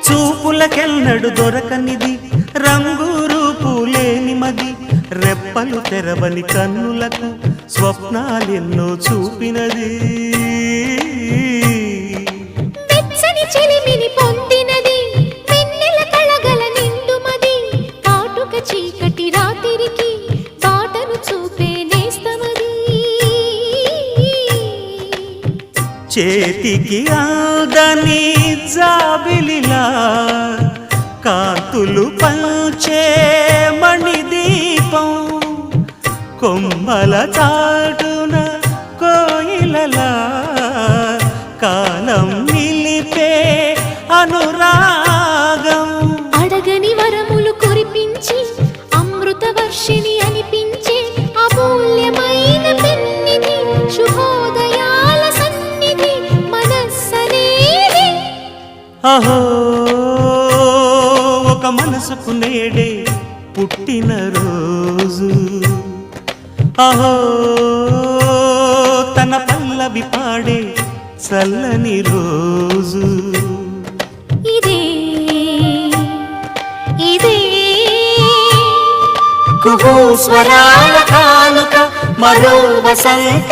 చూపులకెన్నడు దొరకనిది రంగు రూపు లేని మది రెప్పలు తెరవని కన్నులకు స్వప్నాలెన్నో చూపినది వెచ్చని చెలిమిని పొందినది వెన్నెల కళగల నిండుమది కాటుక చీకటి రాత్రికి బాటను చూపే నేస్తమది చేతికి ఆదని జాబిలిలా కాంతులు పంచే మణిదీపం కొమ్మల చాటున కోయిలలా కాలం నిలిపే అనురాగం అడగని వరములు కురిపించి అమృత వర్షిణి అనిపించే అమూల్యమైన పెన్నిధి శుభోదయాల సన్నిధి మనస్సనేది అహో ఒక మనసుకు నేడే పుట్టిన రోజు అహో తన పల్లవి పాడే చల్లని రోజు ఇదే ఇదే కుహూ స్వరాల కానుక మరో వసంత